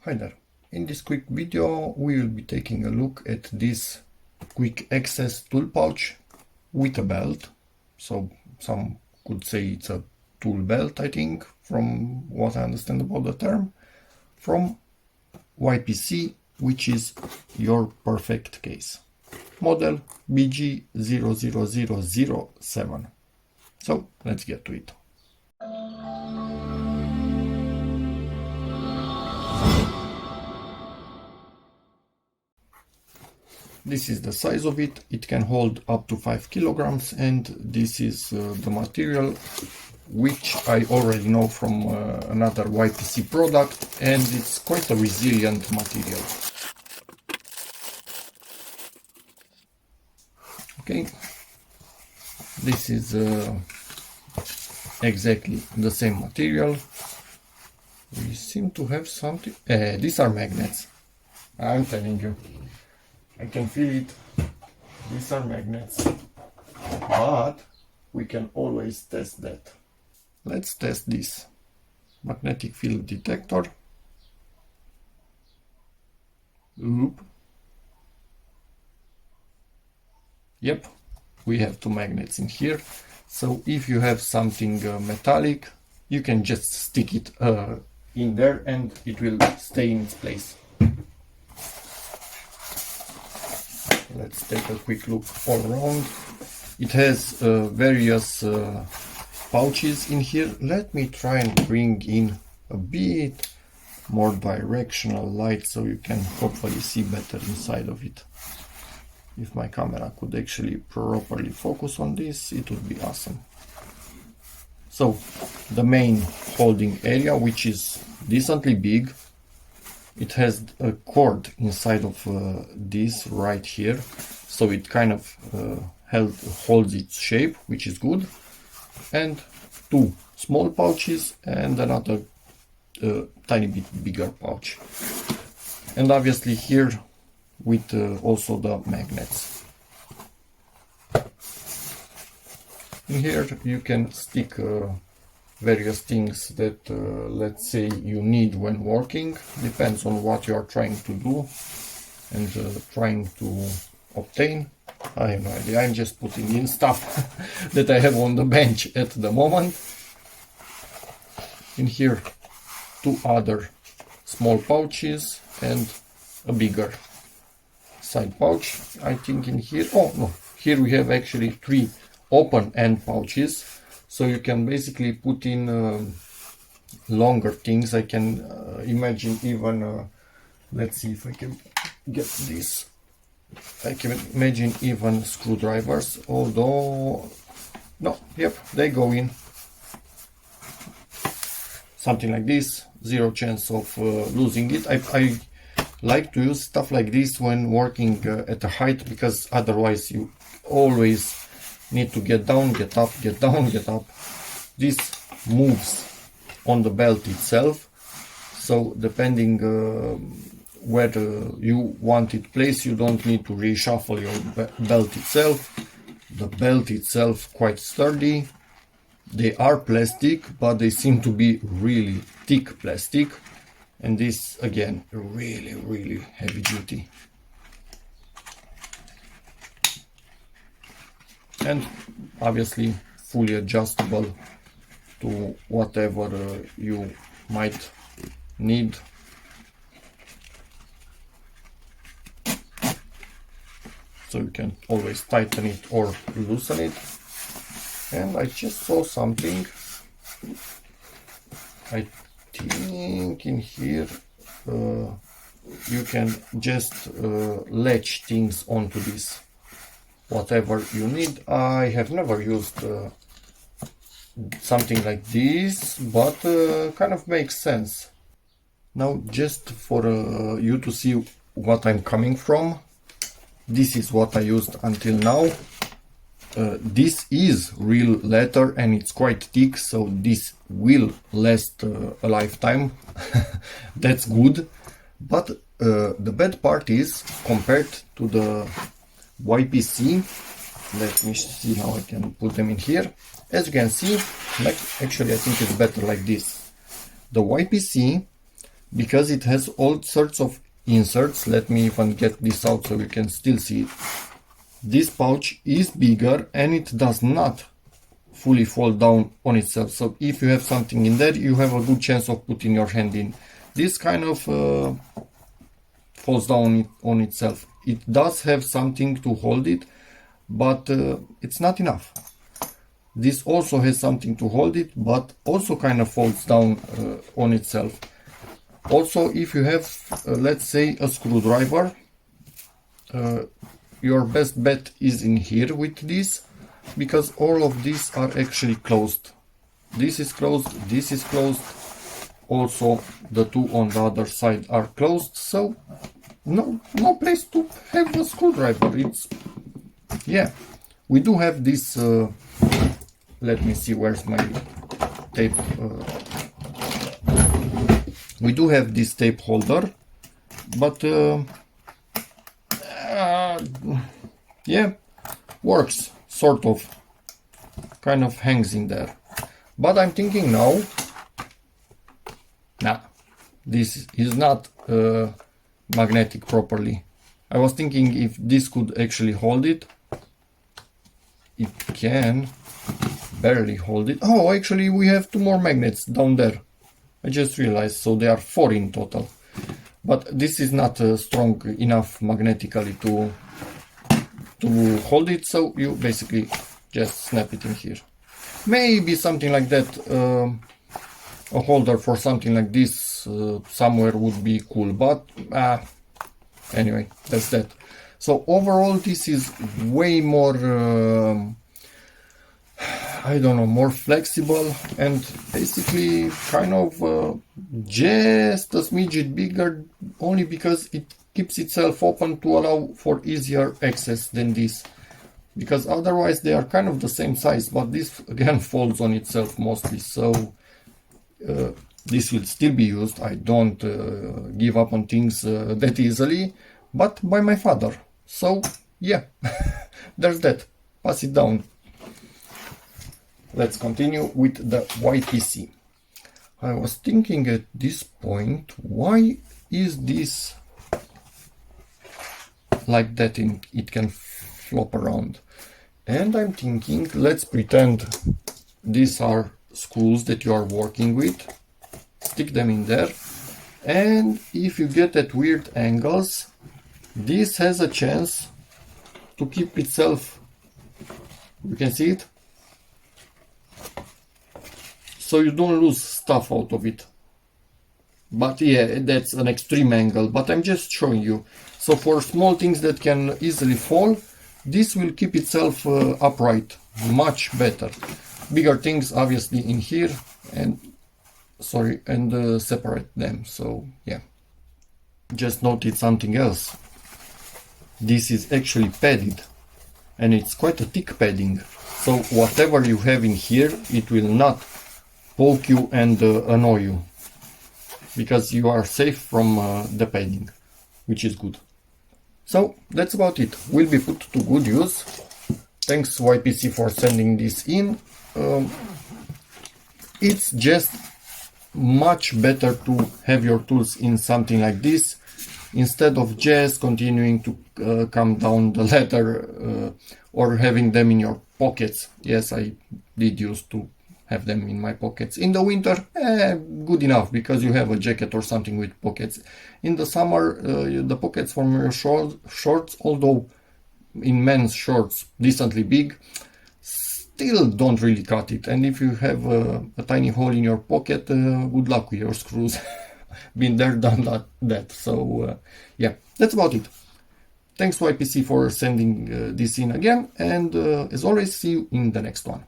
Hi there. In this quick video we will be taking a look at this quick access tool pouch with a belt. So some could say it's a tool belt, I think, from what I understand about the term, from YPC, which is your perfect case. Model BG00007. So let's get to it. This is the size of it. It can hold up to 5 kilograms, and this is the material which I already know from another YPC product, and it's quite a resilient material. Okay, this is exactly the same material. We seem to have something. These are magnets. I'm telling you. I can feel it. These are magnets, but we can always test that. Let's test this magnetic field detector. Oop. Yep, we have two magnets in here. So if you have something metallic, you can just stick it in there and it will stay in its place. Let's take a quick look all around. It has various pouches in here. Let me try and bring in a bit more directional light so you can hopefully see better inside of it. If my camera could actually properly focus on this, it would be awesome. So the main holding area, which is decently big, it has a cord inside of this right here, so it kind of holds its shape, which is good, and two small pouches and another tiny bit bigger pouch, and obviously here with also the magnets. In here you can stick various things that let's say you need when working. Depends on what you are trying to do and trying to obtain. I have no idea, I'm just putting in stuff that I have on the bench at the moment. In here two other small pouches and a bigger side pouch. I think in here, oh no, here we have actually three open end pouches. So you can basically put in longer things. I can imagine even, let's see if I can get this. I can imagine even screwdrivers, although, no, yep, they go in. Something like this, zero chance of losing it. I like to use stuff like this when working at a height, because otherwise you always need to get down, get up, get down, get up. This moves on the belt itself, so depending where you want it placed, you don't need to reshuffle your belt itself. The belt itself quite sturdy. They are plastic, but they seem to be really thick plastic, and this again really heavy duty. And obviously fully adjustable to whatever you might need. So you can always tighten it or loosen it. And I just saw something. I think in here you can just latch things onto this. Whatever you need. I have never used something like this, but kind of makes sense. Now, just for you to see what I'm coming from, this is what I used until now. This is real leather and it's quite thick, so this will last a lifetime. That's good. But the bad part is, compared to the YPC, let me see how I can put them in here. As you can see, like, actually I think it's better like this. The YPC because it has all sorts of inserts. Let me even get this out so you can still see it. This pouch is bigger and it does not fully fold down on itself. So if you have something in there, you have a good chance of putting your hand in. This kind of falls down on itself. It does have something to hold it, but it's not enough. This also has something to hold it, but also kind of folds down on itself. Also, if you have, let's say, a screwdriver, your best bet is in here with this, because all of these are actually closed. This is closed, this is closed. Also, the two on the other side are closed, so no place to have a screwdriver. It's, yeah, we do have this, let me see, where's my tape? We do have this tape holder, but yeah, works, sort of, kind of hangs in there. But I'm thinking now, nah, this is not magnetic properly. I was thinking if this could actually hold it. It can barely hold it. Oh, actually we have 2 more magnets down there. I just realized, so there are 4 in total. But this is not strong enough magnetically to hold it, so you basically just snap it in here. Maybe something like that, a holder for something like this somewhere would be cool, but anyway, that's that. So overall this is way more I don't know, more flexible and basically kind of just a smidget bigger, only because it keeps itself open to allow for easier access than this, because otherwise they are kind of the same size, but this again folds on itself mostly. So this will still be used. I don't give up on things that easily, but by my father. So yeah, there's that. Pass it down. Let's continue with the YPC. I was thinking at this point, why is this like that? It can flop around. And I'm thinking, let's pretend these are screws that you are working with. Stick them in there. And if you get at weird angles, this has a chance to keep itself. You can see it? So you don't lose stuff out of it. But yeah, that's an extreme angle, but I'm just showing you. So for small things that can easily fall, this will keep itself upright much better. Bigger things obviously in here and separate them. So yeah, just noted something else. This is actually padded, and it's quite a thick padding. So whatever you have in here, it will not poke you and annoy you, because you are safe from the padding, which is good. So that's about it. Will be put to good use. Thanks YPC for sending this in. It's just much better to have your tools in something like this instead of just continuing to come down the ladder or having them in your pockets. Yes, I did used to have them in my pockets. In the winter, good enough, because you have a jacket or something with pockets. In the summer, the pockets from your shorts, although in men's shorts decently big, still don't really cut it. And if you have a tiny hole in your pocket, good luck with your screws. Been there, done that. So yeah, that's about it. Thanks YPC for sending this in again, and as always, see you in the next one.